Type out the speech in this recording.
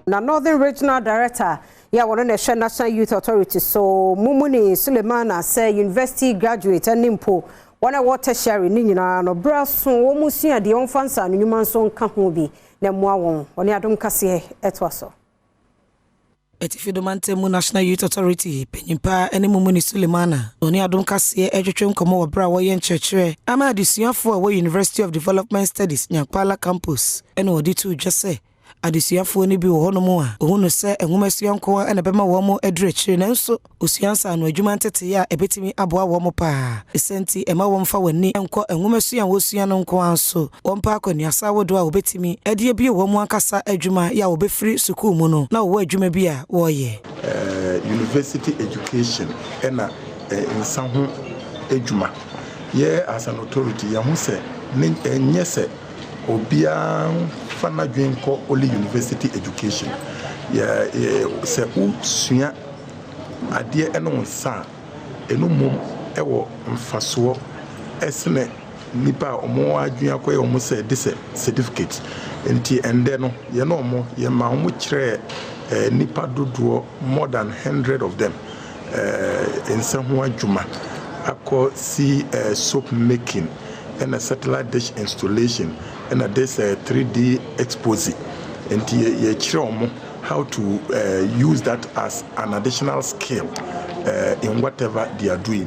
Na Northern Regional Director ya one National Youth Authority so Mumuni Sulemana say university graduate animpo one water sharing ni nyina no braso wo musua de onfansa no nyuma nso nka ho bi na moa won one Adom Kasee etwaso Etifidomante National Youth Authority penyimpa ene Mumuni Sulemana one Adom Kasee etwetwe nkomo wo bra wo ye nkyerkyere ama adesuafo a wo University of Development Studies Nyankpala campus ene odi tu dwese adesuafo ni bi wo hono mu a ohunu se enwumasua nko a na bema wo mo adrechire nanso osuansa no adwuma ntete ya ebetimi aboa wo mo pa esenti ema wo mfa wani enko enwumasua wo sua no nko anso wo mpa akoniasa wodo a obetimi ade bi wo mo akasa adwuma ya obefiri sukuu mu no na wo adwuma bi a wo ye university education ena insan ho adwuma ye as an authority ya hu se enye se obia fana dwenko only university education se usua ade eno sa eno mom ewo mfaso esne nipa omo adwen akoye omo se this certificate enti ende no ye no omo ye ma omo kire nipa dodo more than 100 of them in some adwuma akọ see soap making and a satellite dish installation and this 3D exposing and how to use that as an additional skill in whatever they are doing.